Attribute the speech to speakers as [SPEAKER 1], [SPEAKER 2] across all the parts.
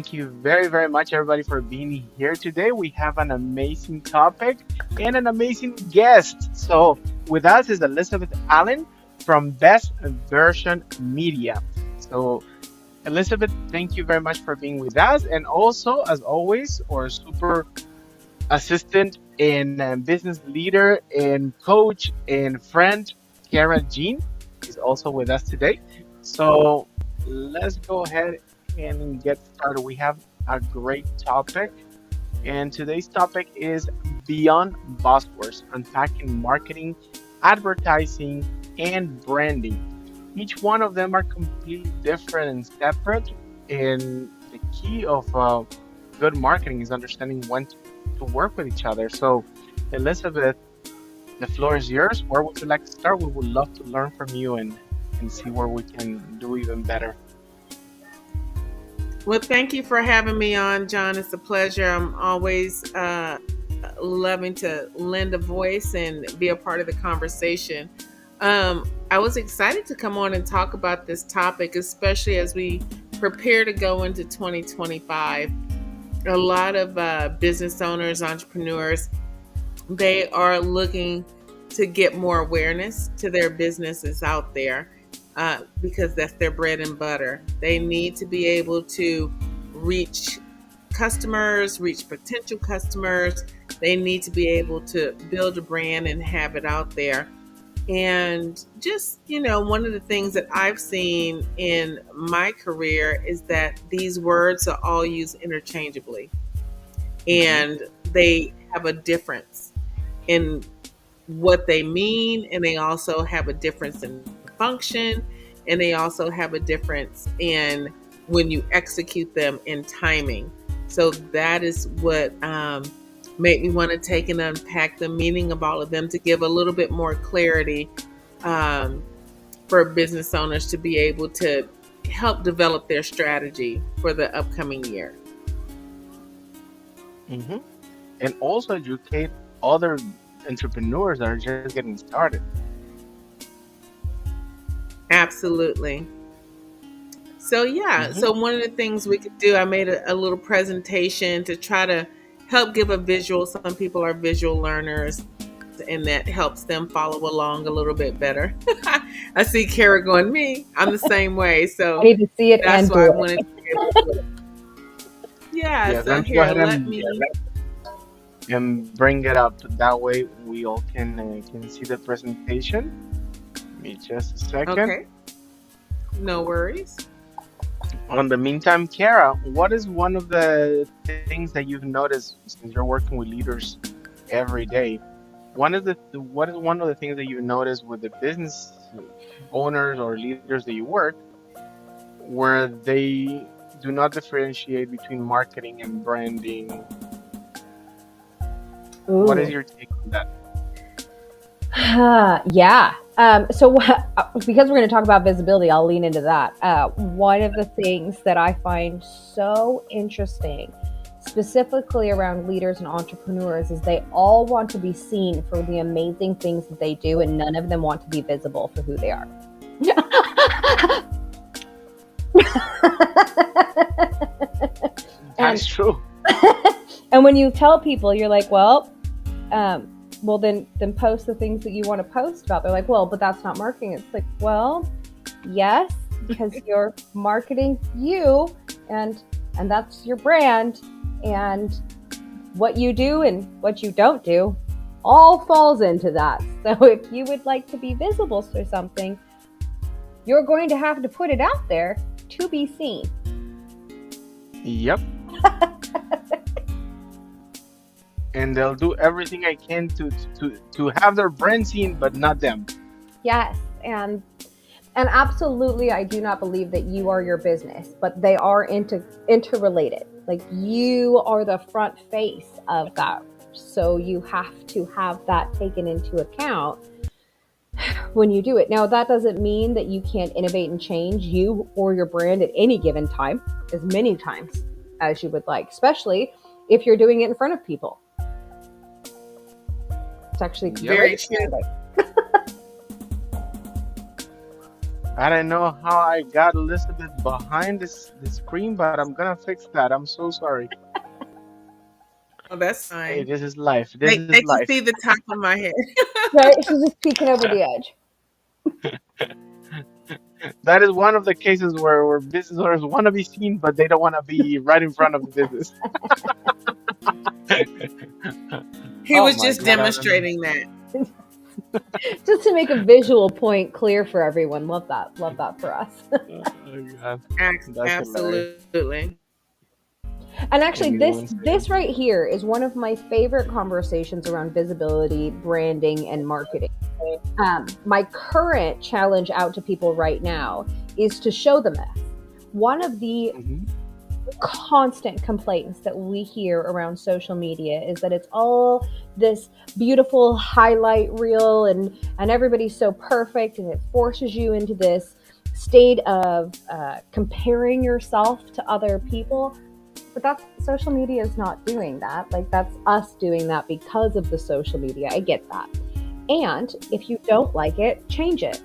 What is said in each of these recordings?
[SPEAKER 1] Thank you very, very much, everybody, for being here today. We have an amazing topic and an amazing guest. So, with us is Elizabeth Allen from Best Version Media. So, Elizabeth, thank you very much for being with us. And also, as always, our super assistant and business leader and coach and friend, Kara Jean, is also with us today. So let's go ahead and get started. We have a great topic, and today's topic is Beyond Buzzwords, Unpacking Marketing, Advertising, and Branding. Each one of them are completely different and separate, and the key of good marketing is understanding when to work with each other. So, Elizabeth, the floor is yours. Where would you like to start? We would love to learn from you and see where we can do even better.
[SPEAKER 2] Well, thank you for having me on, John. It's a pleasure. I'm always loving to lend a voice and be a part of the conversation. I was excited to come on and talk about this topic, especially as we prepare to go into 2025. A lot of business owners, entrepreneurs, they are looking to get more awareness to their businesses out there because that's their bread and butter. They need to be able to reach customers, reach potential customers. They need to be able to build a brand and have it out there. And just, one of the things that I've seen in my career is that these words are all used interchangeably
[SPEAKER 1] Hmm.
[SPEAKER 2] and they have a difference in what they mean, and they also have a difference in function, and they also have a difference in when you execute them in timing. So that is what made me want to take and unpack the meaning of all of them to give a little bit more clarity um, for business owners to be able to help develop their strategy for the upcoming year.
[SPEAKER 1] Hmm. And also educate other entrepreneurs that are just getting started.
[SPEAKER 2] Absolutely. So yeah,
[SPEAKER 1] Hmm.
[SPEAKER 2] so one of the things we could do, I made a little presentation to try to help give a visual. Some people are visual learners, and that helps them follow along a little bit better. I see Kara going, me, I'm the same way.
[SPEAKER 3] I
[SPEAKER 2] So
[SPEAKER 3] need to see it
[SPEAKER 2] that's
[SPEAKER 3] and
[SPEAKER 2] why
[SPEAKER 3] do
[SPEAKER 2] I
[SPEAKER 3] it.
[SPEAKER 2] wanted to be able to. Yeah,
[SPEAKER 1] Yes,
[SPEAKER 2] so
[SPEAKER 1] let me go
[SPEAKER 2] here,
[SPEAKER 1] ahead
[SPEAKER 2] let
[SPEAKER 1] and
[SPEAKER 2] me.
[SPEAKER 1] bring it up. That way we all can see the presentation. Give me just a second.
[SPEAKER 2] Okay, no worries.
[SPEAKER 1] On the meantime, Kara, what is one of the things that you've noticed since you're working with leaders every day? What is one of the things that you notice with the business owners or leaders that you work where they do not differentiate between marketing and branding? What is
[SPEAKER 3] Ooh.
[SPEAKER 1] your take on that?
[SPEAKER 3] Yeah. Because we're going to talk about visibility, I'll lean into that. One of the things that I find so interesting, specifically around leaders and entrepreneurs, is they all want to be seen for the amazing things that they do, and none of them want to be visible for who they are. and
[SPEAKER 1] That's true.
[SPEAKER 3] and when you tell people, you're like, well, then post the things that you want to post about. They're like, well, but that's not marketing. It's like, well, yes, because you're marketing you, and that's your brand, and what you do and what you don't do all falls into that. So if you would like to be visible for something, you're going to have to put it out there to be seen.
[SPEAKER 1] Yep. And they'll do everything I can to have their brand seen, but not them.
[SPEAKER 3] Yes, and absolutely, I do not believe that you are your business, but they are interrelated. Like, you are the front face of that, so you have to have that taken into account when you do it. Now, that doesn't mean that you can't innovate and change you or your brand at any given time, as many times as you would like, especially if you're doing it in front of people. It's actually
[SPEAKER 1] Yep.
[SPEAKER 3] quite
[SPEAKER 2] Very true.
[SPEAKER 3] expanding.
[SPEAKER 1] I don't know how I got Elizabeth behind the screen, but I'm gonna fix that. I'm so sorry.
[SPEAKER 2] Oh, that's
[SPEAKER 1] Hey,
[SPEAKER 2] fine.
[SPEAKER 1] this is life. This
[SPEAKER 2] They
[SPEAKER 1] is
[SPEAKER 2] they can
[SPEAKER 1] life.
[SPEAKER 2] see the top of my head.
[SPEAKER 3] Right? She's just peeking over the edge.
[SPEAKER 1] That is one of the cases where business owners want to be seen, but they don't want to be right in front of the business.
[SPEAKER 2] He
[SPEAKER 1] Oh
[SPEAKER 2] was
[SPEAKER 1] my
[SPEAKER 2] just
[SPEAKER 1] God, I don't know.
[SPEAKER 2] demonstrating that.
[SPEAKER 3] Just to make a visual point clear for everyone. Love that. Love that for us.
[SPEAKER 1] Oh God, that's hilarious.
[SPEAKER 2] Absolutely.
[SPEAKER 3] And
[SPEAKER 1] Give
[SPEAKER 3] actually,
[SPEAKER 1] me
[SPEAKER 3] this
[SPEAKER 1] one second.
[SPEAKER 3] this right here is one of my favorite conversations around visibility, branding, and marketing. My current challenge out to people right now is to show the mess. One of the
[SPEAKER 1] Hmm.
[SPEAKER 3] constant complaints that we hear around social media is that it's all this beautiful highlight reel, and everybody's so perfect, and it forces you into this state of comparing yourself to other people. But that's social media is not doing that. Like, that's us doing that because of the social media. I get that. And if you don't like it, change it.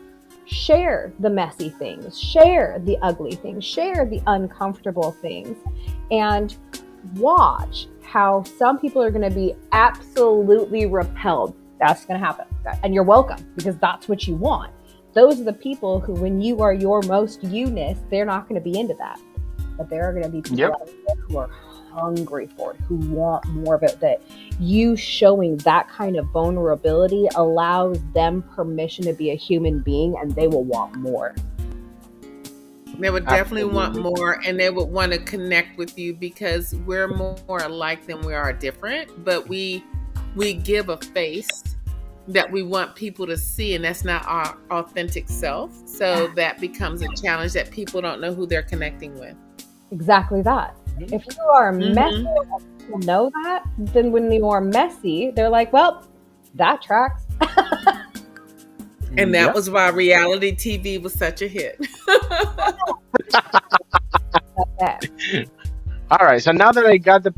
[SPEAKER 3] Share the messy things, share the ugly things, share the uncomfortable things, and watch how some people are going to be absolutely repelled. That's going to happen. And you're welcome, because that's what you want. Those are the people who, when you are your most you-ness, they're not going to be into that. But there are going to be people
[SPEAKER 1] Yep.
[SPEAKER 3] out there who are hungry for it, who want more of it. That you showing that kind of vulnerability allows them permission to be a human being, and they will want more.
[SPEAKER 2] They would definitely want
[SPEAKER 1] Absolutely.
[SPEAKER 2] more, and they would want to connect with you because we're more alike than we are different. But we give a face that we want people to see, and that's not our authentic self. So that becomes a challenge that people don't know who they're connecting with.
[SPEAKER 3] Exactly that.
[SPEAKER 1] Mhm.
[SPEAKER 3] If you are messy
[SPEAKER 2] Hmm.
[SPEAKER 3] and people know that, then when you are messy, they're like, well, that tracks.
[SPEAKER 2] And that
[SPEAKER 1] Yep.
[SPEAKER 2] was why reality TV was such a hit.
[SPEAKER 3] Okay.
[SPEAKER 1] All right. So now that I got the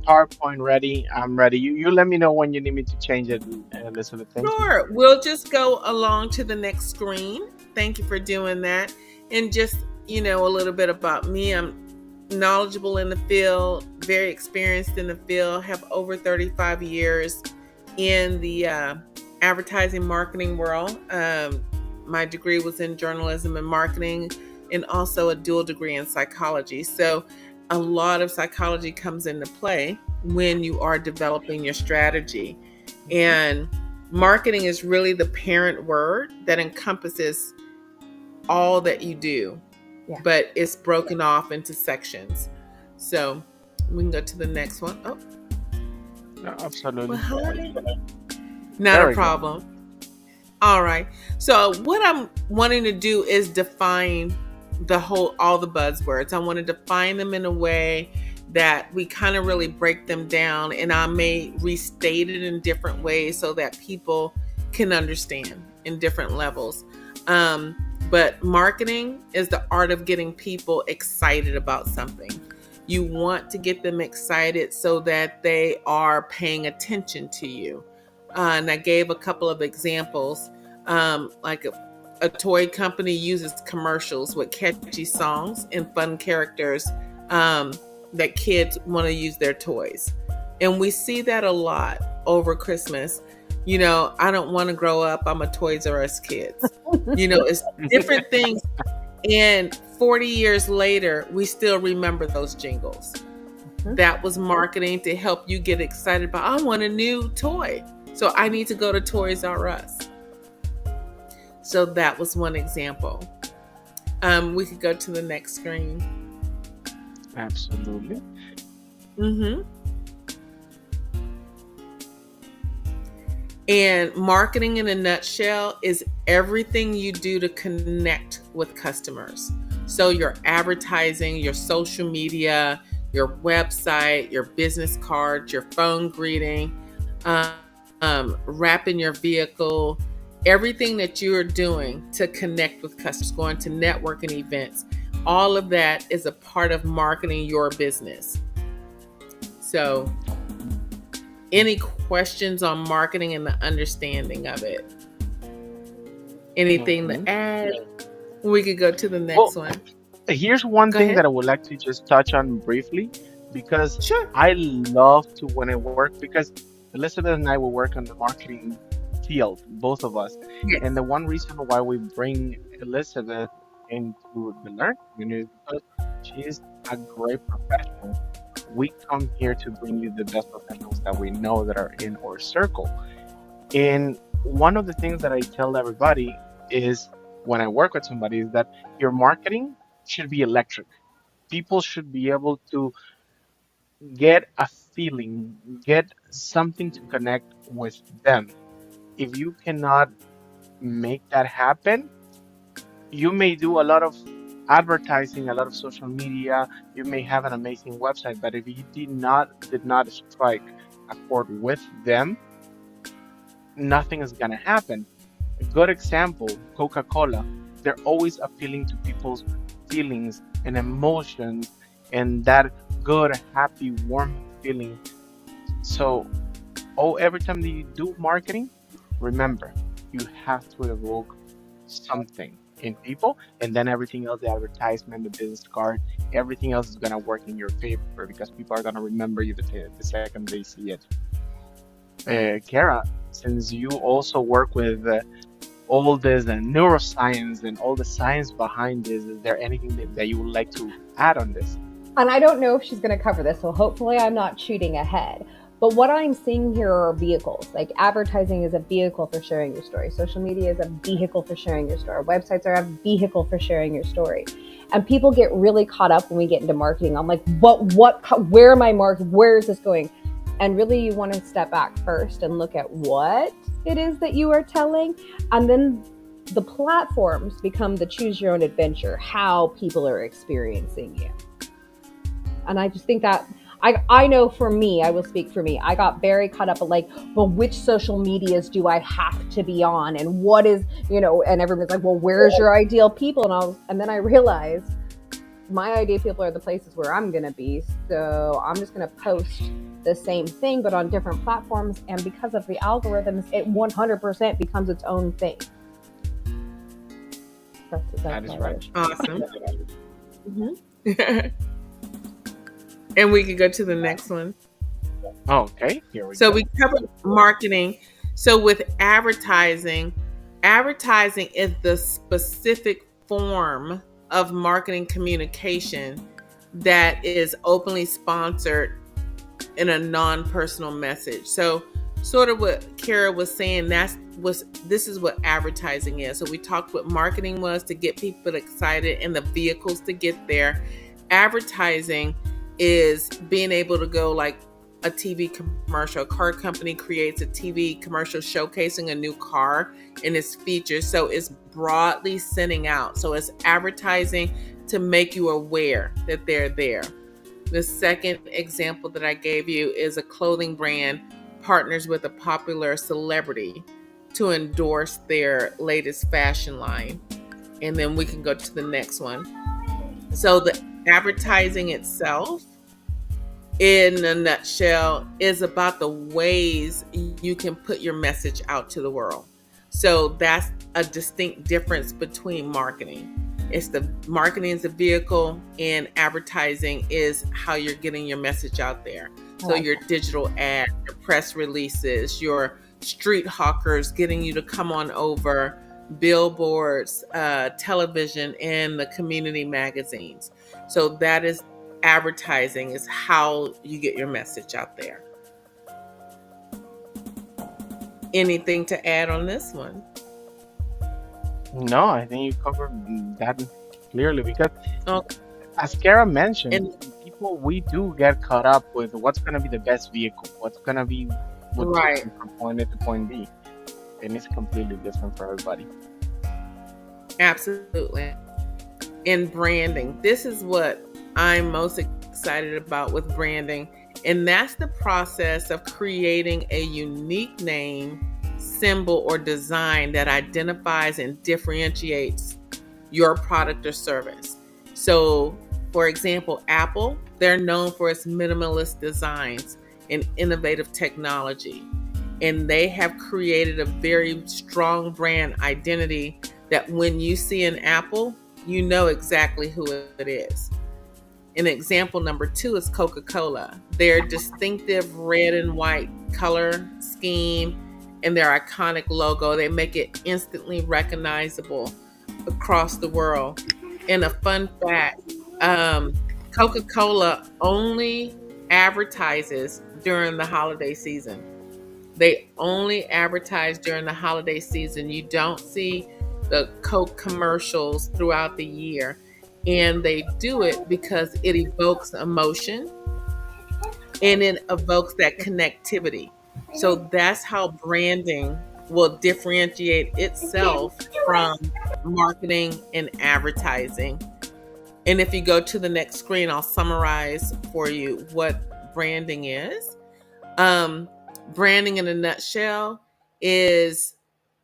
[SPEAKER 1] PowerPoint ready, I'm ready. You let me know when you need me to change it, Elizabeth. Thank you.
[SPEAKER 2] Sure. We'll just go along to the next screen. Thank you for doing that. And just, a little bit about me. I'm knowledgeable in the field, very experienced in the field, have over 35 years in the advertising marketing world. My degree was in journalism and marketing, and also a dual degree in psychology. So a lot of psychology comes into play when you are developing your strategy. And marketing is really the parent word that encompasses all that you do,
[SPEAKER 3] Yeah.
[SPEAKER 2] but it's broken off into sections. So we can go to the next one. Oh,
[SPEAKER 1] No,
[SPEAKER 2] well,
[SPEAKER 1] absolutely.
[SPEAKER 2] honey, not
[SPEAKER 1] There
[SPEAKER 2] a
[SPEAKER 1] we go.
[SPEAKER 2] problem. All right. So what I'm wanting to do is define all the buzzwords. I want to define them in a way that we kind of really break them down, and I may restate it in different ways so that people can understand in different levels. But marketing is the art of getting people excited about something. You want to get them excited so that they are paying attention to you. And I gave a couple of examples. Like a toy company uses commercials with catchy songs and fun characters that kids want to use their toys. And we see that a lot over Christmas. I don't want to grow up. I'm a Toys R Us kids. It's different things. And 40 years later, we still remember those jingles.
[SPEAKER 3] Mhm.
[SPEAKER 2] That was marketing to help you get excited about, I want a new toy. So I need to go to Toys R Us. So that was one example. We could go to the next screen.
[SPEAKER 1] Absolutely.
[SPEAKER 2] Mm-hmm. And marketing in a nutshell is everything you do to connect with customers. So your advertising, your social media, your website, your business cards, your phone greeting, wrapping your vehicle, everything that you're doing to connect with customers, going to networking events, all of that is a part of marketing your business. So any questions on marketing and the understanding of it? Anything
[SPEAKER 1] Mhm.
[SPEAKER 2] to add? We could go to the
[SPEAKER 1] Well,
[SPEAKER 2] next one.
[SPEAKER 1] here's one
[SPEAKER 2] Go
[SPEAKER 1] thing
[SPEAKER 2] ahead.
[SPEAKER 1] that I would like to just touch on briefly because
[SPEAKER 2] Sure.
[SPEAKER 1] I love to when I work because Elizabeth and I will work on the marketing field, both of us. And
[SPEAKER 2] Yes.
[SPEAKER 1] the one reason why we bring Elizabeth into the learning community is because she's a great professional. We come here to bring you the best professionals that we know that are in our circle. And one of the things that I tell everybody is when I work with somebody is that your marketing should be electric. People should be able to get a feeling, get something to connect with them. If you cannot make that happen, you may do a lot of advertising, a lot of social media, you may have an amazing website, but if you did not strike a chord with them, nothing is gonna happen. A good example, Coca-Cola. They're always appealing to people's feelings and emotions and that good, happy, warm feeling. So, every time that you do marketing, remember, you have to evoke something in people, and then everything else, the advertisement, the business card, everything else is gonna work in your favor because people are gonna remember you the second they see it. Kara, since you also work with all this neuroscience and all the science behind this, is there anything that you would like to add on this?
[SPEAKER 3] And I don't know if she's going to cover this, so hopefully I'm not shooting ahead. But what I'm seeing here are vehicles. Like advertising is a vehicle for sharing your story. Social media is a vehicle for sharing your story. Websites are a vehicle for sharing your story. And people get really caught up when we get into marketing. I'm like, where am I marked? Where is this going? And really, you want to step back first and look at what it is that you are telling. And then the platforms become the choose your own adventure, how people are experiencing you. And I just think that I know for me, I will speak for me. I got very caught up in like, well, which social medias do I have to be on, and what is, and everyone's like, well, where's your ideal people? And then I realized my ideal people are the places where I'm gonna be. So I'm just gonna post the same thing, but on different platforms. And because of the algorithms, it 100% becomes its own thing.
[SPEAKER 1] That is right.
[SPEAKER 2] Awesome.
[SPEAKER 3] Mm-hmm.
[SPEAKER 2] And we could go to the next one.
[SPEAKER 1] Okay, here we
[SPEAKER 2] So
[SPEAKER 1] go.
[SPEAKER 2] we covered marketing. So with advertising is the specific form of marketing communication that is openly sponsored in a non-personal message. So sort of what Kara was saying, this is what advertising is. So we talked what marketing was to get people excited and the vehicles to get there. Advertising is being able to go like a TV commercial. A car company creates a TV commercial showcasing a new car and its features. So it's broadly sending out. So it's advertising to make you aware that they're there. The second example that I gave you is a clothing brand partners with a popular celebrity to endorse their latest fashion line. And then we can go to the next one. So the advertising itself, in a nutshell, is about the ways you can put your message out to the world. So that's a distinct difference between marketing. It's the marketing is the vehicle, and advertising is how you're getting your message out there. So your digital ads, your press releases, your street hawkers getting you to come on over, billboards, television, and the community magazines. So that is advertising, is how you get your message out there. Anything to add on this one?
[SPEAKER 1] No, I think you covered that clearly because,
[SPEAKER 2] Okay.
[SPEAKER 1] as Kara mentioned,
[SPEAKER 2] And
[SPEAKER 1] people we do get caught up with what's gonna be the best vehicle, what's gonna be what takes
[SPEAKER 2] right,
[SPEAKER 1] them from point A to point B, and it's completely different for everybody.
[SPEAKER 2] absolutely. And branding. This is what I'm most excited about with branding. And that's the process of creating a unique name, symbol, or design that identifies and differentiates your product or service. So, for example, Apple, they're known for its minimalist designs and innovative technology. And they have created a very strong brand identity that when you see an apple, you know exactly who it is. And example number 2 is Coca-Cola. Their distinctive red and white color scheme and their iconic logo, they make it instantly recognizable across the world. And a fun fact, Coca-Cola only advertises during the holiday season. They only advertise during the holiday season. You don't see the Coke commercials throughout the year. And they do it because it evokes emotion and it evokes that connectivity. So that's how branding will differentiate itself from marketing and advertising. And if you go to the next screen, I'll summarize for you what branding is. Branding in a nutshell is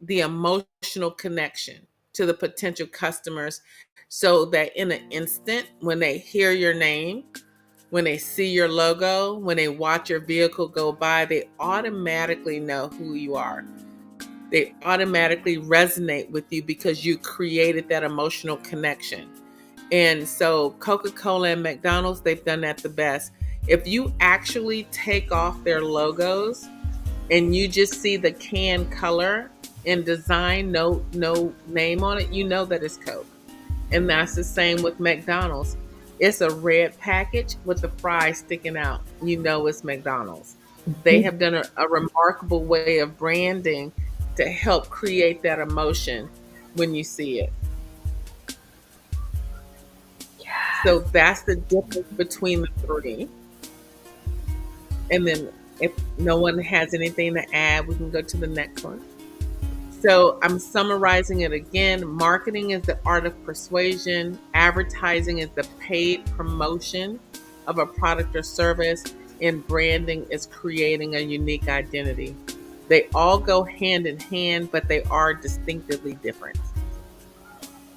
[SPEAKER 2] the emotional connection to the potential customers so that in an instant, when they hear your name, when they see your logo, when they watch your vehicle go by, they automatically know who you are. They automatically resonate with you because you created that emotional connection. And so Coca-Cola and McDonald's, they've done that the best. If you actually take off their logos and you just see the can color and design, no name on it, you know that it's Coke. And that's the same with McDonald's. It's a red package with the fries sticking out. You know it's McDonald's. They have done a remarkable way of branding to help create that emotion when you see it. So that's the difference between the three. And then if no one has anything to add, we can go to the next one. So I'm summarizing it again. Marketing is the art of persuasion. Advertising is the paid promotion of a product or service. And branding is creating a unique identity. They all go hand in hand, but they are distinctively different.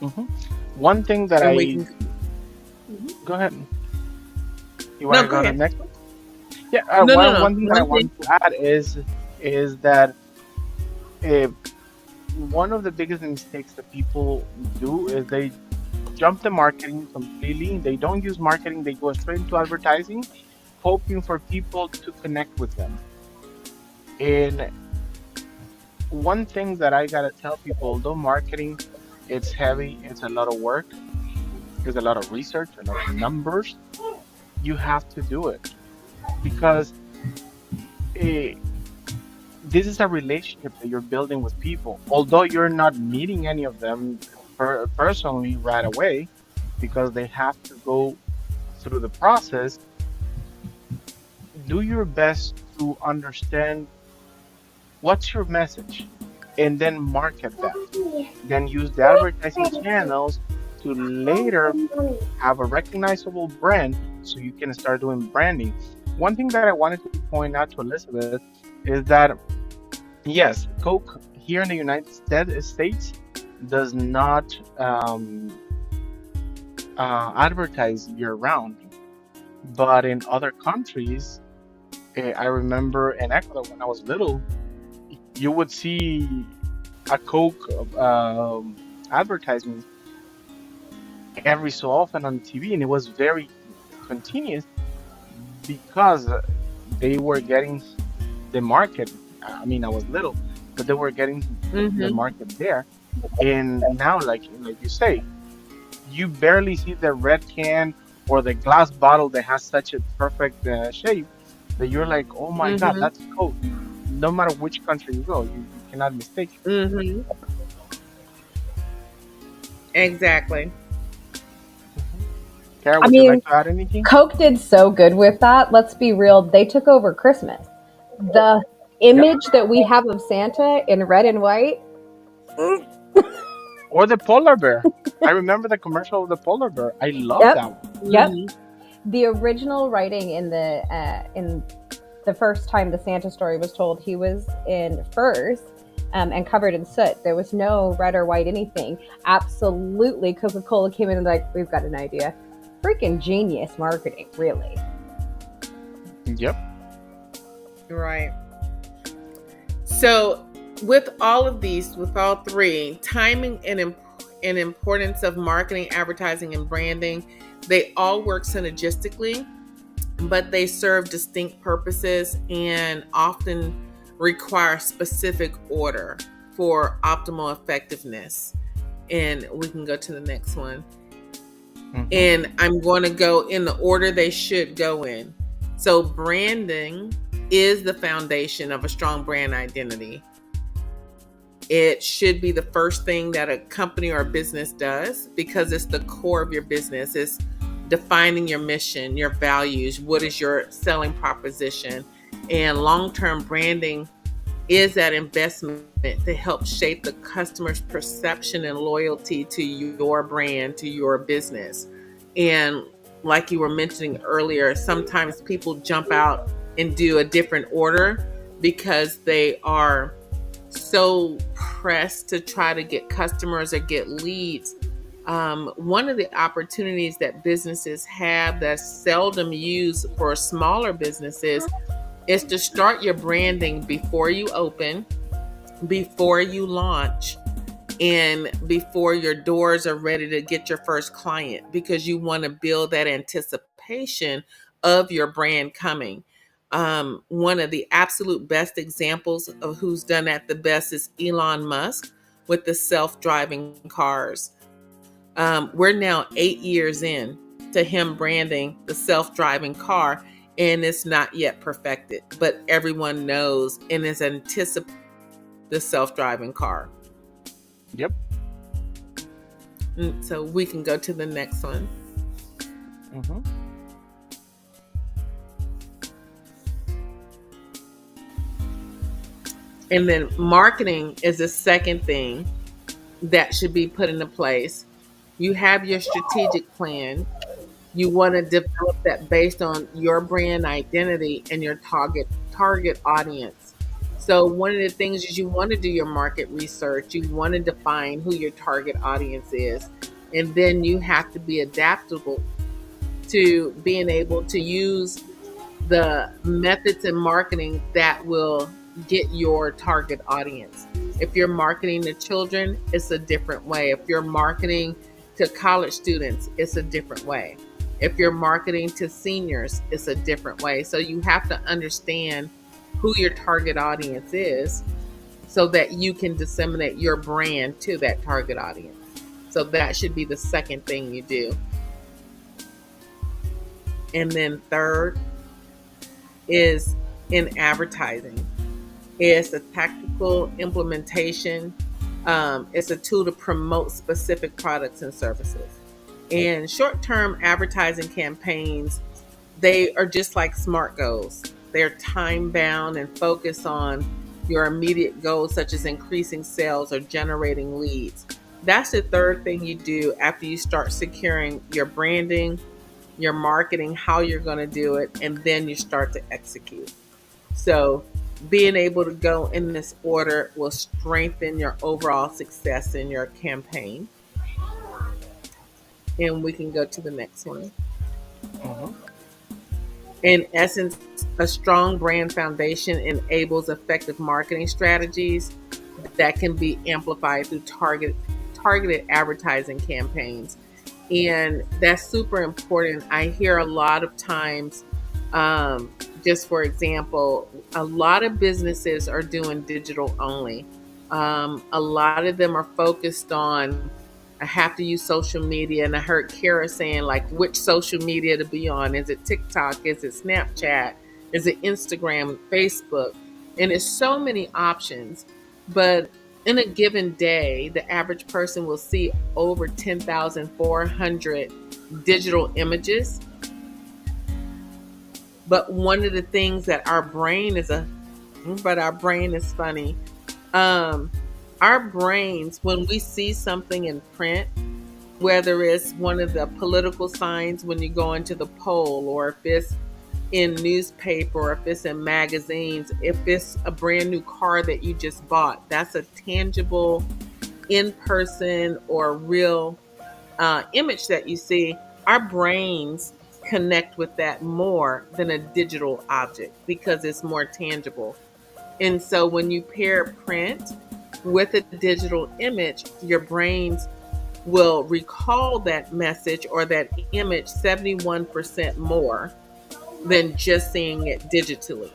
[SPEAKER 1] Mm-hmm. One thing that
[SPEAKER 2] And
[SPEAKER 1] I
[SPEAKER 2] we can
[SPEAKER 1] go ahead. You want
[SPEAKER 2] no,
[SPEAKER 1] to
[SPEAKER 2] go
[SPEAKER 1] go to the
[SPEAKER 2] ahead.
[SPEAKER 1] next one? Yeah.
[SPEAKER 2] No.
[SPEAKER 1] One thing that I
[SPEAKER 2] One thing.
[SPEAKER 1] want to add is that uh, one of the biggest mistakes that people do is they jump the marketing completely. They don't use marketing. They go straight into advertising, hoping for people to connect with them. And one thing that I gotta tell people, although marketing, it's heavy, it's a lot of work, there's a lot of research, a lot of numbers. You have to do it because eh, this is a relationship that you're building with people. Although you're not meeting any of them personally right away, because they have to go through the process, do your best to understand what's your message and then market that. Then use the advertising channels to later have a recognizable brand so you can start doing branding. One thing that I wanted to point out to Elizabeth is that yes, Coke here in the United States does not advertise year round, but in other countries, I remember in Ecuador when I was little, you would see a Coke advertisement every so often on TV, and it was very continuous because they were getting the market. I mean, I was little, but they were getting the
[SPEAKER 2] Mm-hmm.
[SPEAKER 1] market there. And now, like you say, you barely see the red can or the glass bottle that has such a perfect shape that you're like, oh my God,
[SPEAKER 2] Mm-hmm.
[SPEAKER 1] that's Coke. No matter which country you go, you cannot mistake it.
[SPEAKER 2] Mm-hmm. Exactly.
[SPEAKER 1] Mhm. Kara,
[SPEAKER 3] I
[SPEAKER 1] would you like
[SPEAKER 3] mean,
[SPEAKER 1] to add anything?
[SPEAKER 3] Coke did so good with that. Let's be real. They took over Christmas. The
[SPEAKER 1] Yep.
[SPEAKER 3] image that we have of Santa in red and white.
[SPEAKER 1] Or the polar bear. I remember the commercial of the polar bear. I love
[SPEAKER 3] Yep.
[SPEAKER 1] that one.
[SPEAKER 3] Yep.
[SPEAKER 2] Mm-hmm.
[SPEAKER 3] The original writing in the first time the Santa story was told, he was in furs and covered in soot. There was no red or white anything. Absolutely, Coca-Cola came in and like, we've got an idea. Freaking genius marketing, really.
[SPEAKER 1] Yep.
[SPEAKER 2] Right. So with all of these, with all three, timing and importance of marketing, advertising, and branding, they all work synergistically, but they serve distinct purposes and often require specific order for optimal effectiveness. And we can go to the next one.
[SPEAKER 1] Mm-hmm.
[SPEAKER 2] And I'm going to go in the order they should go in. So, branding is the foundation of a strong brand identity. It should be the first thing that a company or a business does because it's the core of your business. It's defining your mission, your values, what is your selling proposition. And long-term branding is that investment to help shape the customer's perception and loyalty to your brand, to your business. And like you were mentioning earlier, sometimes people jump out and do a different order because they are so pressed to try to get customers or get leads. One of the opportunities that businesses have that's seldom used for smaller businesses is to start your branding before you open, before you launch, and before your doors are ready to get your first client, because you want to build that anticipation of your brand coming. One of the absolute best examples of who's done that the best is Elon Musk with the self-driving cars. We're now 8 years in to him branding the self-driving car, and it's not yet perfected, but everyone knows and is anticipating the self-driving car.
[SPEAKER 1] Yep.
[SPEAKER 2] So we can go to the next one.
[SPEAKER 1] Mm-hmm.
[SPEAKER 2] And then marketing is the second thing that should be put into place. You have your strategic plan. You want to develop that based on your brand identity and your target audience. So one of the things is you want to do your market research. You want to define who your target audience is. And then you have to be adaptable to being able to use the methods in marketing that will get your target audience. If you're marketing to children, it's a different way. If you're marketing to college students, it's a different way. If you're marketing to seniors, it's a different way. So you have to understand who your target audience is so that you can disseminate your brand to that target audience. So that should be the second thing you do. And then third is in advertising. It's a tactical implementation. It's a tool to promote specific products and services. And short-term advertising campaigns, they are just like SMART goals. They're time-bound and focus on your immediate goals, such as increasing sales or generating leads. That's the third thing you do after you start securing your branding, your marketing, how you're going to do it, and then you start to execute. So being able to go in this order will strengthen your overall success in your campaign. And we can go to the next one.
[SPEAKER 1] Mm-hmm.
[SPEAKER 2] In essence, a strong brand foundation enables effective marketing strategies that can be amplified through targeted advertising campaigns. And that's super important. I hear a lot of times, just for example, a lot of businesses are doing digital only. A lot of them are focused on, I have to use social media. And I heard Kara saying, like, which social media to be on. Is it TikTok? Is it Snapchat? Is it Instagram, Facebook? And it's so many options. But in a given day, the average person will see over 10,400 digital images. But one of the things that our brain is funny. Our brains, when we see something in print, whether it's one of the political signs when you go into the poll, or if it's in newspaper, or if it's in magazines, if it's a brand new car that you just bought, that's a tangible, in-person or real image that you see. Our brains connect with that more than a digital object because it's more tangible. And so when you pair print with a digital image, your brains will recall that message or that image 71% more than just seeing it digitally.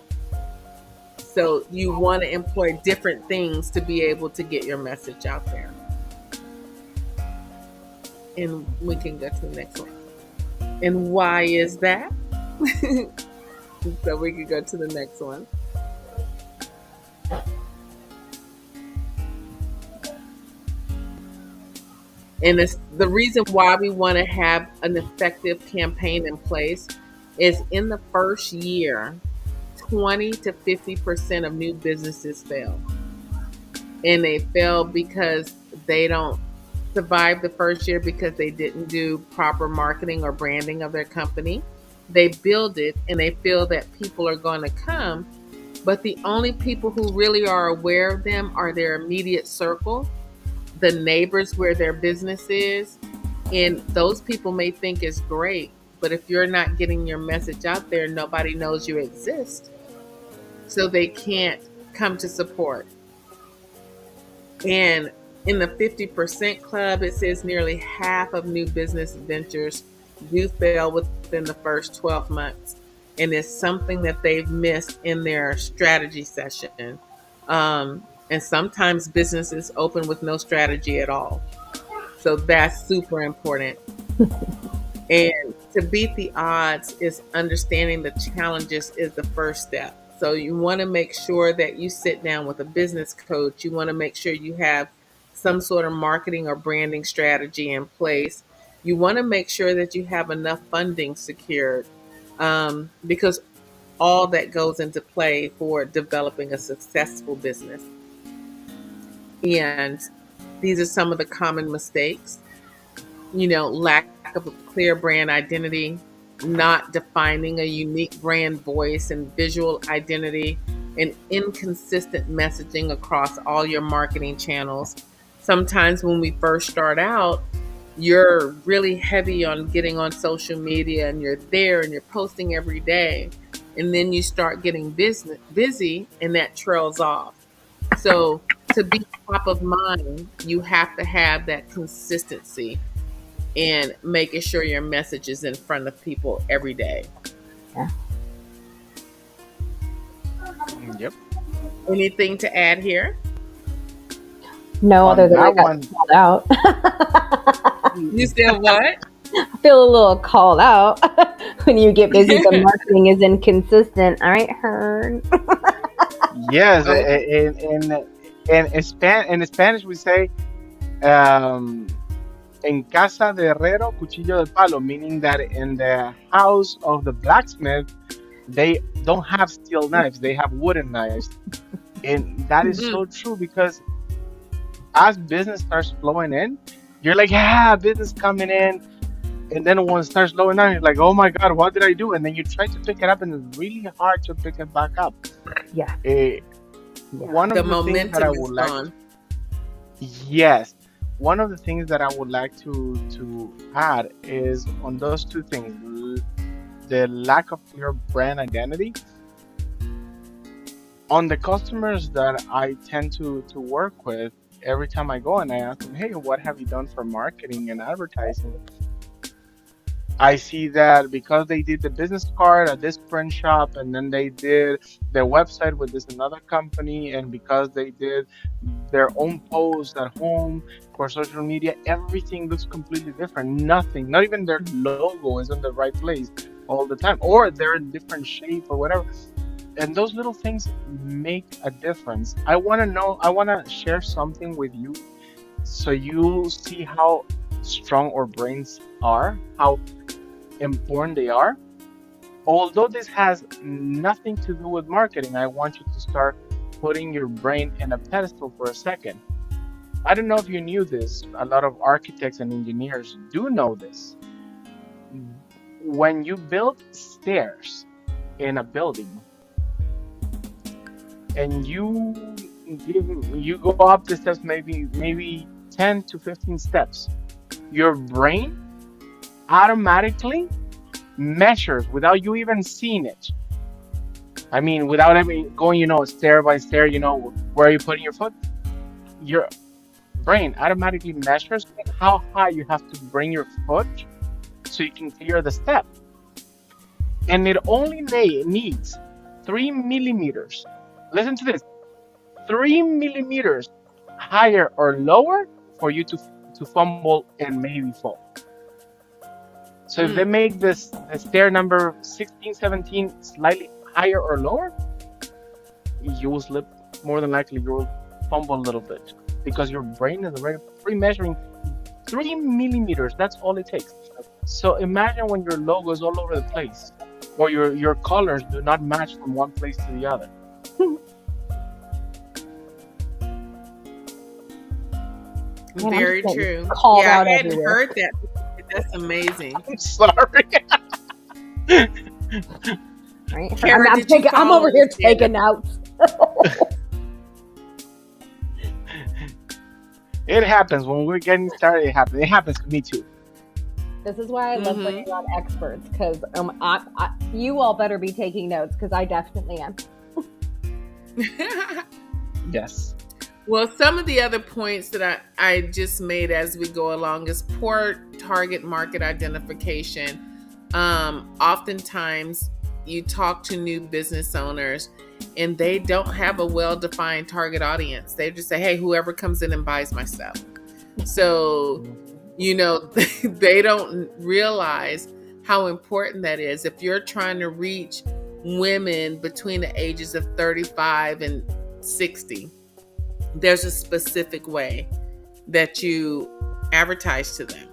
[SPEAKER 2] So you want to employ different things to be able to get your message out there. And we can go to the next one. And why is that? So we can go to the next one. And it's the reason why we want to have an effective campaign in place is in the first year, 20 to 50% of new businesses fail. And they fail because they don't survive the first year because they didn't do proper marketing or branding of their company. They build it and they feel that people are going to come, but the only people who really are aware of them are their immediate circle, the neighbors where their business is, and those people may think it's great, but if you're not getting your message out there, nobody knows you exist, so they can't come to support. And in the 50% club, it says nearly half of new business ventures do fail within the first 12 months. And it's something that they've missed in their strategy session. And sometimes businesses open with no strategy at all. So that's super important. And to beat the odds is understanding the challenges is the first step. So you want to make sure that you sit down with a business coach. You want to make sure you have some sort of marketing or branding strategy in place. You want to make sure that you have enough funding secured, because all that goes into play for developing a successful business. And these are some of the common mistakes. Lack of a clear brand identity, not defining a unique brand voice and visual identity, and inconsistent messaging across all your marketing channels. Sometimes when we first start out, you're really heavy on getting on social media and you're there and you're posting every day. And then you start getting busy and that trails off. So to be top of mind, you have to have that consistency and making sure your message is in front of people every day.
[SPEAKER 3] Yeah.
[SPEAKER 1] Yep.
[SPEAKER 2] Anything to add here?
[SPEAKER 3] No,
[SPEAKER 1] On
[SPEAKER 3] other than I
[SPEAKER 1] that
[SPEAKER 3] got
[SPEAKER 1] one,
[SPEAKER 3] called out.
[SPEAKER 2] You said what?
[SPEAKER 3] I feel a little called out when you get busy. The marketing is inconsistent. All right, Hearn.
[SPEAKER 1] yes,
[SPEAKER 2] Okay.
[SPEAKER 1] in Spanish we say, um, en casa de herrero, cuchillo de palo, meaning that in the house of the blacksmith, they don't have steel knives, they have wooden knives. And that is
[SPEAKER 2] Mhm.
[SPEAKER 1] so true because as business starts flowing in, you're like, yeah, business coming in. And then when it starts slowing down, you're like, oh my God, what did I do? And then you try to pick it up, and it's really hard to pick it back up.
[SPEAKER 3] Yeah.
[SPEAKER 1] Eh,
[SPEAKER 3] Yeah.
[SPEAKER 1] one
[SPEAKER 2] The
[SPEAKER 1] of the things that I
[SPEAKER 2] momentum is
[SPEAKER 1] would like,
[SPEAKER 2] gone.
[SPEAKER 1] yes, one of the things that I would like to add is on those two things, the lack of clear brand identity. On the customers that I tend to work with, every time I go and I ask them, hey, what have you done for marketing and advertising? I see that because they did the business card at this print shop, and then they did their website with this another company, and because they did their own posts at home for social media, everything looks completely different. Nothing, not even their logo is in the right place all the time, or they're in different shape or whatever. And those little things make a difference. I want to know, I want to share something with you so you see how strong our brains are, how important they are. Although this has nothing to do with marketing, I want you to start putting your brain in a pedestal for a second. I don't know if you knew this. A lot of architects and engineers do know this. When you build stairs in a building and you go up the steps, maybe 10 to 15 steps, your brain automatically measures without you even seeing it I mean, without even going, stair by stair, where are you putting your foot? Your brain automatically measures how high you have to bring your foot so you can clear the step. And it only needs 3 millimeters. Listen to this: 3 millimeters higher or lower for you to fumble and maybe fall. So if they
[SPEAKER 2] Mm.
[SPEAKER 1] make the stair number 16, 17 slightly higher or lower, you will slip. More than likely, you will fumble a little bit because your brain is already pre-measuring 3 millimeters. That's all it takes. So imagine when your logo is all over the place, or your colors do not match from one place to the other.
[SPEAKER 3] Man, I'm just
[SPEAKER 2] Very
[SPEAKER 3] getting
[SPEAKER 2] true.
[SPEAKER 3] called
[SPEAKER 2] Yeah,
[SPEAKER 3] out
[SPEAKER 2] I hadn't
[SPEAKER 3] everywhere.
[SPEAKER 2] heard that. That's amazing.
[SPEAKER 1] I'm sorry.
[SPEAKER 3] Right?
[SPEAKER 2] Kara,
[SPEAKER 3] I'm
[SPEAKER 2] did you
[SPEAKER 3] taking. I'm
[SPEAKER 2] follow
[SPEAKER 3] over
[SPEAKER 2] the
[SPEAKER 3] here
[SPEAKER 2] stand up?
[SPEAKER 3] taking notes.
[SPEAKER 1] It happens when we're getting started. It happens. It happens to me too.
[SPEAKER 3] This is why I love bringing on experts, because you all better be taking notes, because I definitely am.
[SPEAKER 1] Yes.
[SPEAKER 2] Well, some of the other points that I just made as we go along is poor target market identification. Oftentimes, you talk to new business owners and they don't have a well-defined target audience. They just say, hey, whoever comes in and buys my stuff. So, they don't realize how important that is. If you're trying to reach women between the ages of 35 and 60, there's a specific way that you advertise to them,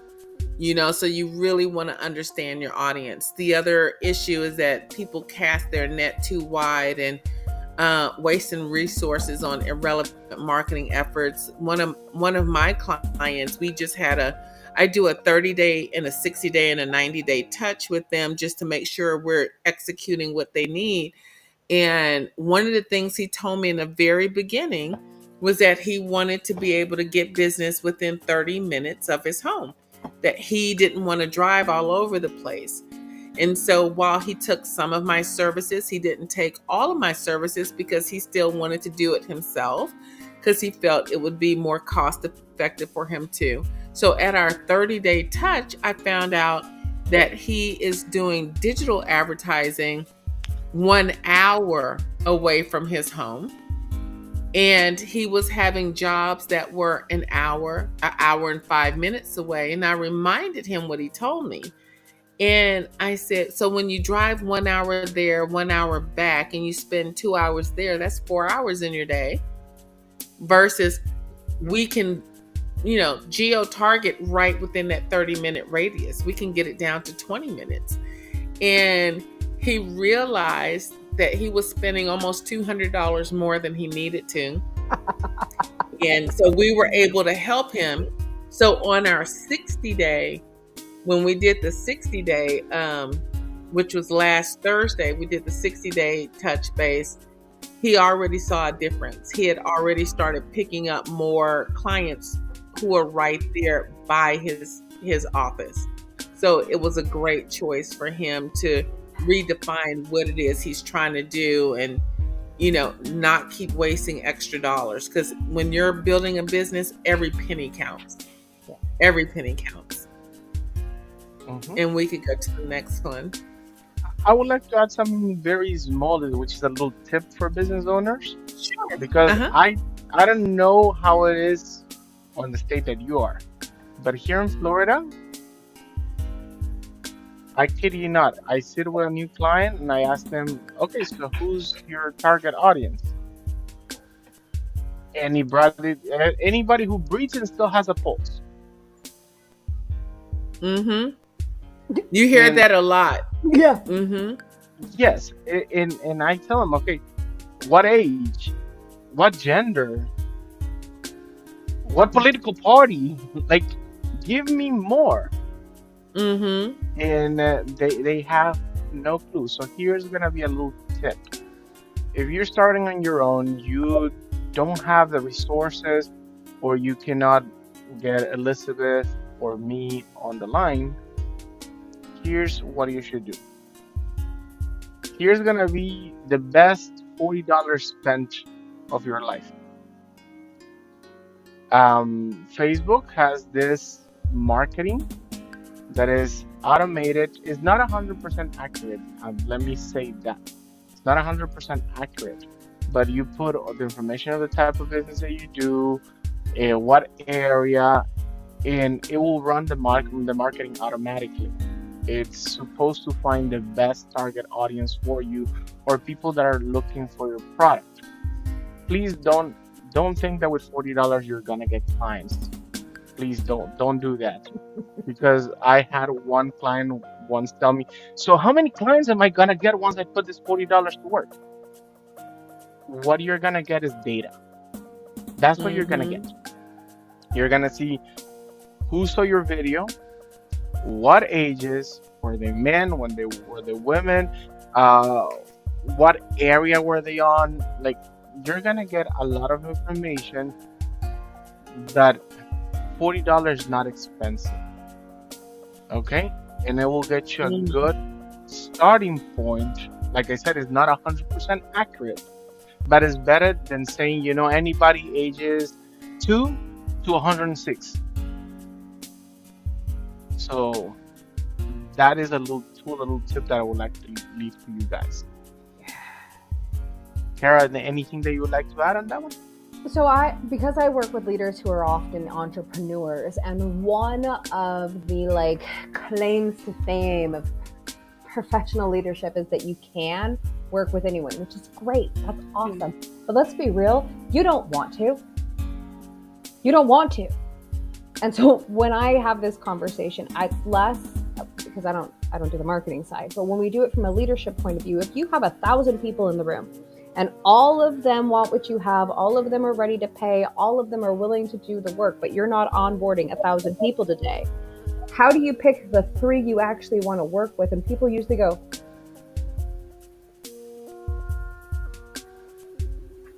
[SPEAKER 2] so you really want to understand your audience. The other issue is that people cast their net too wide and wasting resources on irrelevant marketing efforts. One of my clients, I do a 30-day and a 60-day and a 90-day touch with them just to make sure we're executing what they need. And one of the things he told me in the very beginning was that he wanted to be able to get business within 30 minutes of his home, that he didn't want to drive all over the place. And so while he took some of my services, he didn't take all of my services because he still wanted to do it himself, because he felt it would be more cost effective for him too. So at our 30-day touch, I found out that he is doing digital advertising 1 hour away from his home. And he was having jobs that were an hour and 5 minutes away. And I reminded him what he told me. And I said, so when you drive 1 hour there, 1 hour back, and you spend 2 hours there, that's 4 hours in your day. Versus we can, geo-target right within that 30-minute radius. We can get it down to 20 minutes. And he realized that he was spending almost $200 more than he needed to. And so we were able to help him. So on our 60-day, when we did the 60-day, which was last Thursday, we did the 60-day touch base. He already saw a difference. He had already started picking up more clients who were right there by his office. So it was a great choice for him to redefine what it is he's trying to do and, not keep wasting extra dollars. Because when you're building a business, every penny counts. Every penny counts.
[SPEAKER 1] Mm-hmm.
[SPEAKER 2] And we could go to the next one.
[SPEAKER 1] I would like to add something very small, which is a little tip for business owners.
[SPEAKER 2] Sure.
[SPEAKER 1] Because I don't know how it is on the state that you are, but here in Florida, I kid you not, I sit with a new client and I ask them, okay, so who's your target audience? Anybody who breathes and still has a pulse.
[SPEAKER 2] Mm-hmm. You hear that a lot.
[SPEAKER 3] Yeah.
[SPEAKER 2] Mm-hmm.
[SPEAKER 1] Yes, and I tell them, okay, what age, what gender, what political party? Like, give me more.
[SPEAKER 2] Mm-hmm.
[SPEAKER 1] And they have no clue. So here's gonna be a little tip. If you're starting on your own, you don't have the resources, or you cannot get Elizabeth or me on the line, here's what you should do. Here's gonna be the best $40 spent of your life. Facebook has this marketing that is automated, is not 100% accurate. Let me say that. It's not 100% accurate, but you put all the information of the type of business that you do, what area, and it will run the marketing automatically. It's supposed to find the best target audience for you or people that are looking for your product. Please don't think that with $40 you're gonna get clients. Please don't do that. Because I had one client once tell me, so how many clients am I gonna get once I put this $40 to work? What you're gonna get is data. That's what you're gonna
[SPEAKER 2] Mm-hmm.
[SPEAKER 1] get. You're gonna see who saw your video, what ages, were they men, when they were they women, uh, what area were they on? Like you're gonna get a lot of information that $40 is not expensive, okay? And it will get you a good starting point. Like I said, it's not 100% accurate, but it's better than saying, anybody ages 2 to 106. So that is a little tip that I would like to leave to you guys. Kara, anything that you would like to add on that one?
[SPEAKER 3] So because I work with leaders who are often entrepreneurs, and one of the claims to fame of professional leadership is that you can work with anyone, which is great. That's awesome. But let's be real, you don't want to. You don't want to. And so when I have this conversation, it's less because I don't do the marketing side, but when we do it from a leadership point of view, if you have 1,000 people in the room and all of them want what you have, all of them are ready to pay, all of them are willing to do the work, but you're not onboarding 1,000 people today, how do you pick the 3 you actually want to work with? And people usually go,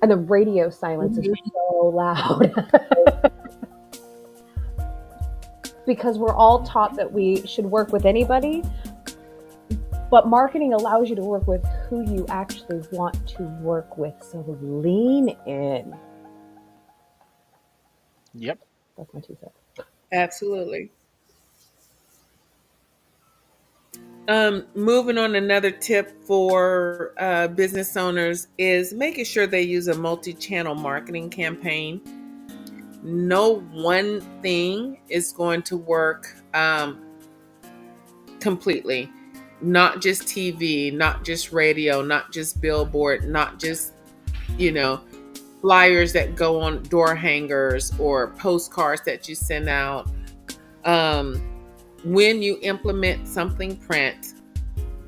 [SPEAKER 3] and the radio silence is so loud. Because we're all taught that we should work with anybody, but marketing allows you to work with who you actually want to work with. So lean in.
[SPEAKER 1] Yep.
[SPEAKER 3] That's my 2 cents.
[SPEAKER 2] Absolutely. Moving on, another tip for business owners is making sure they use a multi-channel marketing campaign. No one thing is going to work completely. Not just TV, not just radio, not just billboard, not just, flyers that go on door hangers or postcards that you send out. When you implement something print,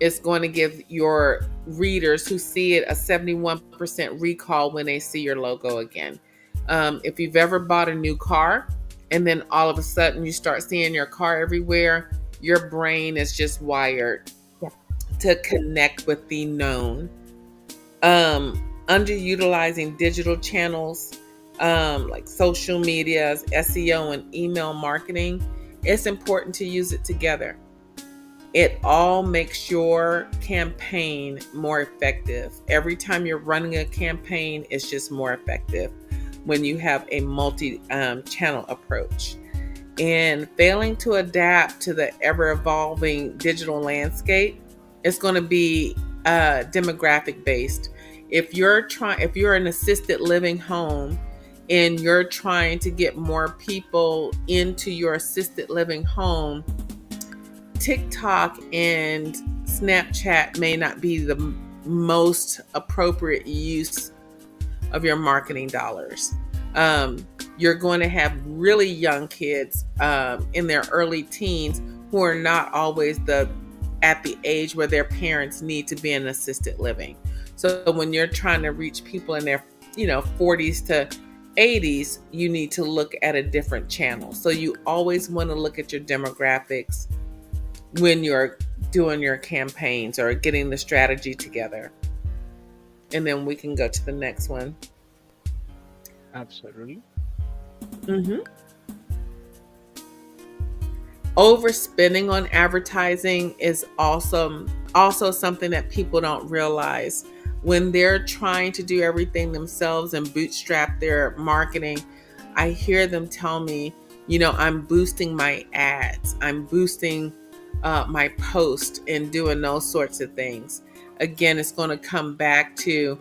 [SPEAKER 2] it's going to give your readers who see it a 71% recall when they see your logo again. If you've ever bought a new car and then all of a sudden you start seeing your car everywhere, your brain is just wired to connect with the known. Underutilizing digital channels like social medias, SEO, and email marketing, it's important to use it together. It all makes your campaign more effective. Every time you're running a campaign, it's just more effective when you have a multi-channel approach. And failing to adapt to the ever-evolving digital landscape, it's going to be demographic based. If you're an assisted living home and you're trying to get more people into your assisted living home, TikTok and Snapchat may not be the most appropriate use of your marketing dollars. You're going to have really young kids in their early teens who are not always at the age where their parents need to be in assisted living. So when you're trying to reach people in their 40s to 80s, you need to look at a different channel. So you always want to look at your demographics when you're doing your campaigns or getting the strategy together. And then we can go to the next one.
[SPEAKER 1] Absolutely.
[SPEAKER 2] Mm-hmm. Overspending on advertising is also something that people don't realize. When they're trying to do everything themselves and bootstrap their marketing, I hear them tell me, I'm boosting my ads, I'm boosting my post and doing those sorts of things. Again, it's going to come back to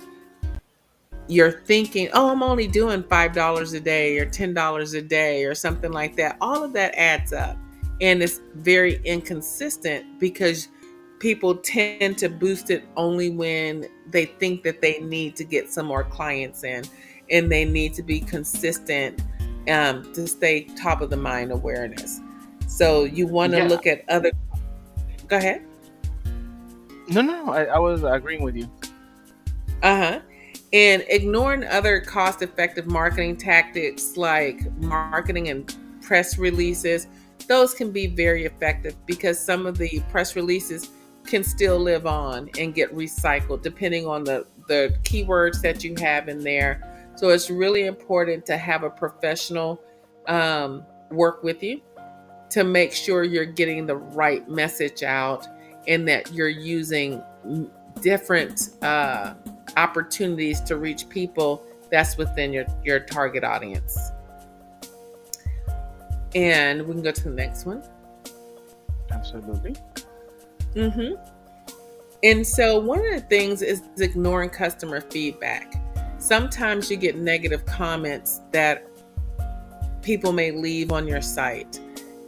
[SPEAKER 2] you're thinking, oh, I'm only doing $5 a day or $10 a day or something like that. All of that adds up. And it's very inconsistent because people tend to boost it only when they think that they need to get some more clients in, and they need to be consistent to stay top of the mind awareness. So you want to
[SPEAKER 1] Yeah.
[SPEAKER 2] look at other. Go ahead.
[SPEAKER 1] No, no, no. I was agreeing with you.
[SPEAKER 2] Uh-huh. And ignoring other cost-effective marketing tactics like marketing and press releases, those can be very effective because some of the press releases can still live on and get recycled depending on the keywords that you have in there. So it's really important to have a professional work with you to make sure you're getting the right message out and that you're using different opportunities to reach people that's within your target audience. And we can go to the next one.
[SPEAKER 1] Absolutely.
[SPEAKER 2] Mm-hmm. And so one of the things is ignoring customer feedback. Sometimes you get negative comments that people may leave on your site,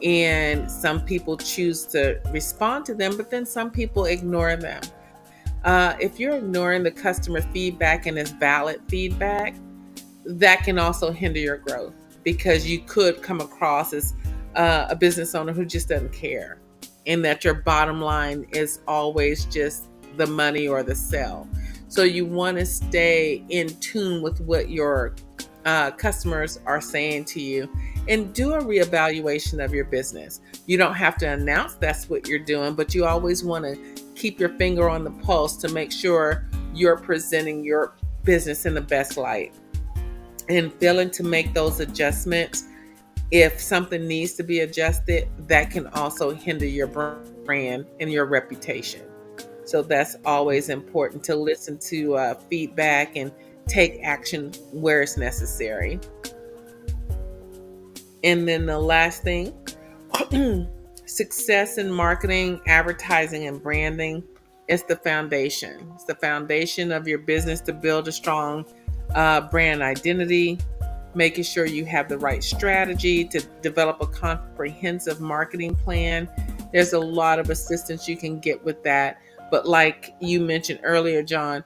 [SPEAKER 2] and some people choose to respond to them, but then some people ignore them. If you're ignoring the customer feedback and it's valid feedback, that can also hinder your growth because you could come across as a business owner who just doesn't care, and that your bottom line is always just the money or the sell. So you want to stay in tune with what your customers are saying to you and do a reevaluation of your business. You don't have to announce that's what you're doing, but you always want to keep your finger on the pulse to make sure you're presenting your business in the best light and failing to make those adjustments. If something needs to be adjusted, that can also hinder your brand and your reputation. So that's always important to listen to feedback and take action where it's necessary. And then the last thing, success in marketing, advertising, and branding is the foundation. It's the foundation of your business to build a strong brand identity, making sure you have the right strategy to develop a comprehensive marketing plan. There's a lot of assistance you can get with that. But like you mentioned earlier, John,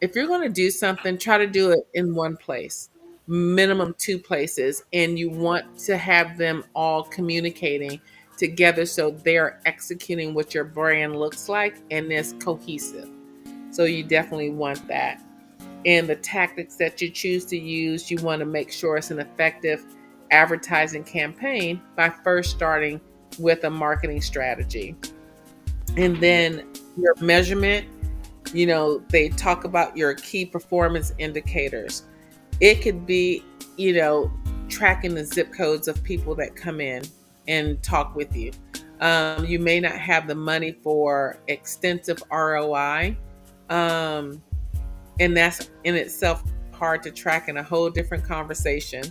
[SPEAKER 2] if you're going to do something, try to do it in one place, minimum two places, and you want to have them all communicating together so they're executing what your brand looks like and it's cohesive. So you definitely want that. And the tactics that you choose to use, you want to make sure it's an effective advertising campaign by first starting with a marketing strategy. And then your measurement, they talk about your key performance indicators. It could be, tracking the zip codes of people that come in and talk with you. You may not have the money for extensive ROI. And that's in itself hard to track in a whole different conversation.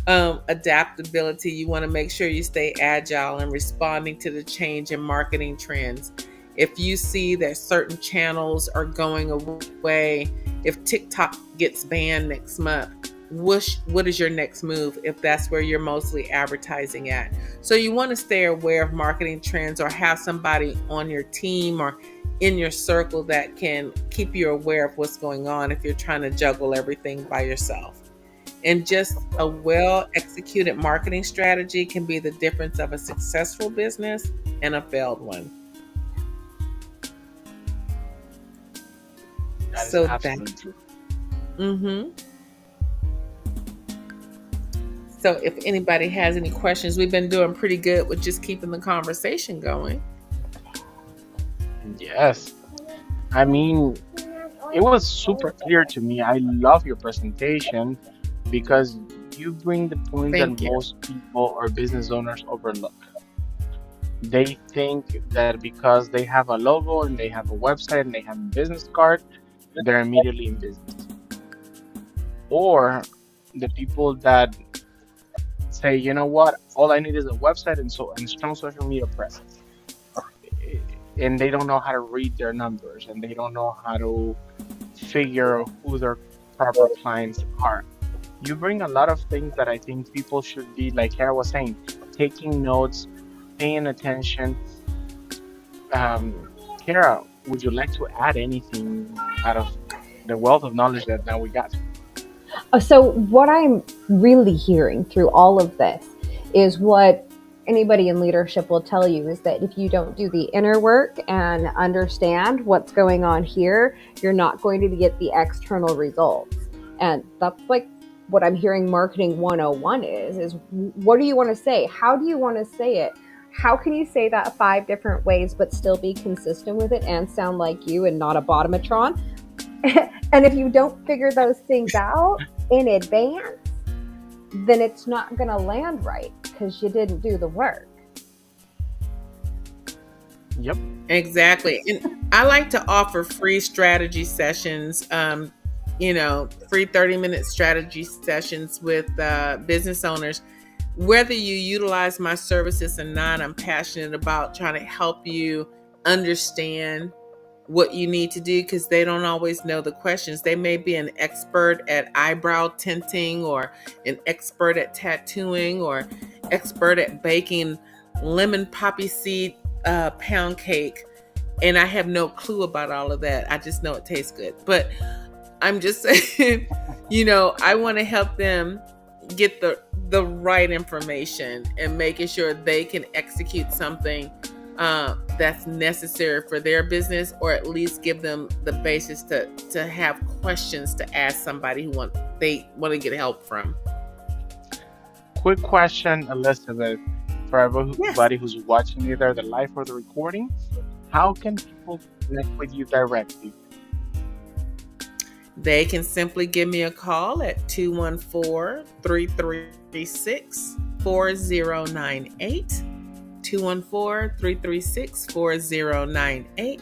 [SPEAKER 2] Adaptability, you want to make sure you stay agile and responding to the change in marketing trends. If you see that certain channels are going away, if TikTok gets banned next month, what is your next move if that's where you're mostly advertising at? So you want to stay aware of marketing trends or have somebody on your team or in your circle that can keep you aware of what's going on if you're trying to juggle everything by yourself. And just a well executed marketing strategy can be the difference of a successful business and a failed one.
[SPEAKER 1] That is
[SPEAKER 2] So that.
[SPEAKER 1] absolutely true.
[SPEAKER 2] Mm-hmm. So if anybody has any questions, we've been doing pretty good with just keeping the conversation going.
[SPEAKER 1] Yes. I mean, it was super clear to me. I love your presentation because you bring the points that
[SPEAKER 2] Thank you.
[SPEAKER 1] most people or business owners overlook. They think that because they have a logo and they have a website and they have a business card, they're immediately in business. Or the people that say, you know what, all I need is a website and strong social media presence. And they don't know how to read their numbers and they don't know how to figure who their proper clients are. You bring a lot of things that I think people should be, like Kara was saying, taking notes, paying attention. Kara, would you like to add anything out of the wealth of knowledge that now we got?
[SPEAKER 3] So, what I'm really hearing through all of this is what anybody in leadership will tell you is that if you don't do the inner work and understand what's going on here, you're not going to get the external results. And that's like what I'm hearing marketing 101 is what do you want to say? How do you want to say it? How can you say that 5 different ways but still be consistent with it and sound like you and not a bottomatron? And if you don't figure those things out in advance, then it's not going to land right because you didn't do the work.
[SPEAKER 1] Yep.
[SPEAKER 2] Exactly. And I like to offer free strategy sessions, free 30-minute strategy sessions with business owners. Whether you utilize my services or not, I'm passionate about trying to help you understand what you need to do because they don't always know the questions. They may be an expert at eyebrow tinting or an expert at tattooing or expert at baking lemon poppy seed pound cake. And I have no clue about all of that. I just know it tastes good. But I'm just saying, I want to help them get the right information and making sure they can execute something that's necessary for their business, or at least give them the basis to have questions to ask somebody they want to get help from.
[SPEAKER 1] Quick question, Elizabeth, for
[SPEAKER 2] Yes.
[SPEAKER 1] everybody who's watching either the live or the recording. How can people connect with you directly?
[SPEAKER 2] They can simply give me a call at 214-336-4098. 214-336-4098.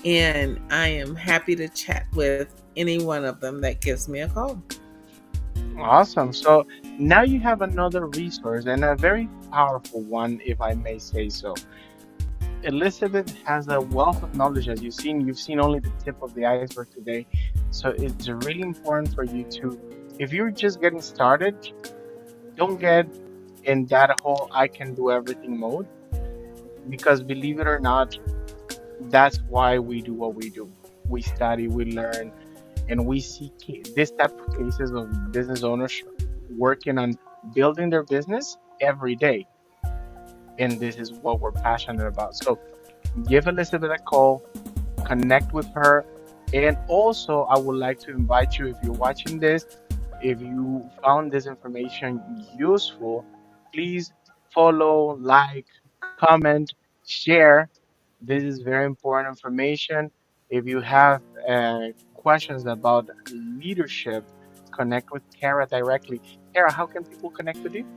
[SPEAKER 2] And I am happy to chat with any one of them that gives me a call.
[SPEAKER 1] Awesome. So now you have another resource and a very powerful one, if I may say so. Elizabeth has a wealth of knowledge, as you've seen. You've seen only the tip of the iceberg today. So it's really important for you to, if you're just getting started, don't get in that whole I can do everything mode. Because believe it or not, that's why we do what we do. We study, we learn, and we see this type of cases of business owners working on building their business every day. And this is what we're passionate about. So give Elizabeth a call, connect with her. And also, I would like to invite you, if you're watching this, if you found this information useful, please follow, like, comment, share. This is very important information. If you have questions about leadership, connect with Kara directly. Kara, how can people connect with you?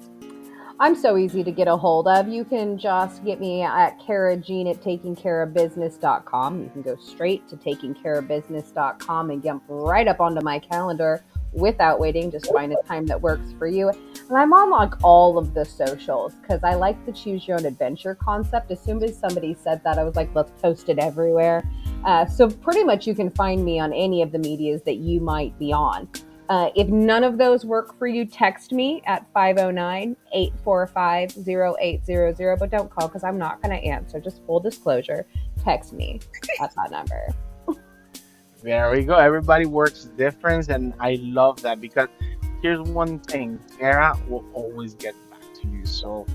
[SPEAKER 3] I'm so easy to get a hold of. You can just get me at Kara Jean at takingcareofbusiness.com. You can go straight to takingcareofbusiness.com and jump right up onto my calendar without waiting. Just find a time that works for you. And I'm on like all of the socials because I like the choose your own adventure concept. As soon as somebody said that, I was like, let's post it everywhere. So pretty much you can find me on any of the medias that you might be on. If none of those work for you, text me at 509-845-0800, but don't call because I'm not going to answer. Just full disclosure, text me at that number.
[SPEAKER 1] There we go. Everybody works different, and I love that because here's one thing: Kara will always get back to you. So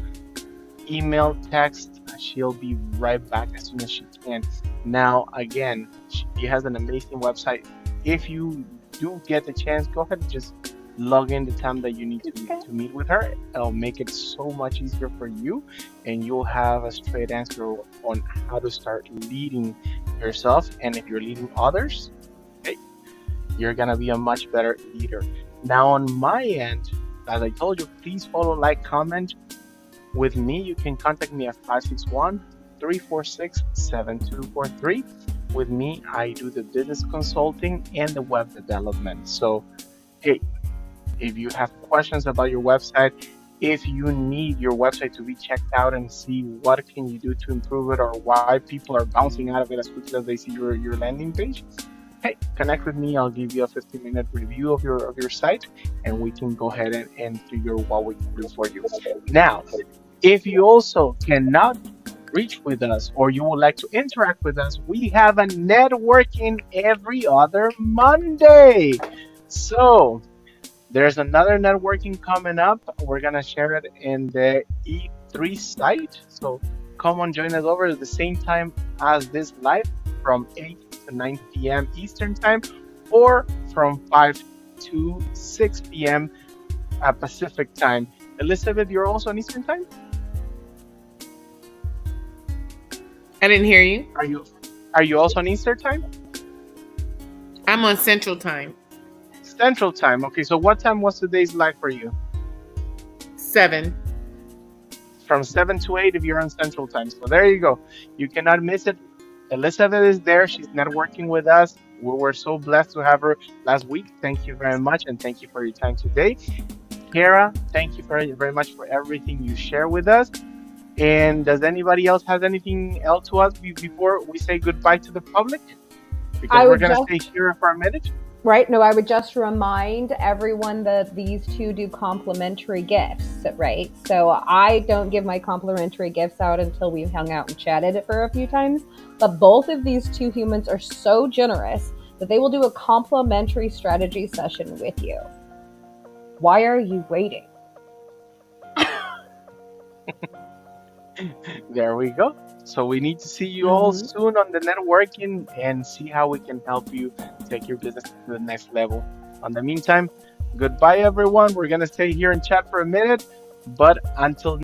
[SPEAKER 1] email, text, she'll be right back as soon as she can. Now, again, she has an amazing website. If you do get the chance, go ahead and just log in the time that you need
[SPEAKER 3] Okay.
[SPEAKER 1] to meet with her. It'll make it so much easier for you, and you'll have a straight answer on how to start leading yourself. And if you're leading others, hey, you're gonna be a much better leader. Now, on my end, as I told you, please follow, like, comment. With me, you can contact me at 561-346-7243. With me, I do the business consulting and the web development. So, hey, if you have questions about your website, if you need your website to be checked out and see what can you do to improve it or why people are bouncing out of it as quickly as they see your landing page, hey, connect with me. I'll give you a 15-minute review of your site, and we can go ahead and figure what we can do for you. Now, if you also cannot reach with us or you would like to interact with us, we have a networking every other Monday. So there's another networking coming up. We're gonna share it in the E3 site. So come on, join us over at the same time as this live from 8 to 9 p.m. Eastern time or from 5 to 6 p.m. Pacific time. Elizabeth, you're also on Eastern time?
[SPEAKER 2] I didn't hear you.
[SPEAKER 1] Are you also on Eastern time?
[SPEAKER 2] I'm on Central Time.
[SPEAKER 1] Central time. Okay, so what time was today's live for you?
[SPEAKER 2] 7.
[SPEAKER 1] From 7 to 8 if you're on Central time. So there you go. You cannot miss it. Elizabeth is there. She's networking with us. We were so blessed to have her last week. Thank you very much, and thank you for your time today. Kara, thank you very, very much for everything you share with us. And does anybody else have anything else to us before we say goodbye to the public? Because we're going to stay here for a minute.
[SPEAKER 3] Right. No, I would just remind everyone that these two do complimentary gifts, right? So I don't give my complimentary gifts out until we've hung out and chatted for a few times. But both of these two humans are so generous that they will do a complimentary strategy session with you. Why are you waiting?
[SPEAKER 1] There we go. So we need to see you all soon on the networking and see how we can help you take your business to the next level. On the meantime, goodbye everyone. We're going to stay here and chat for a minute, but until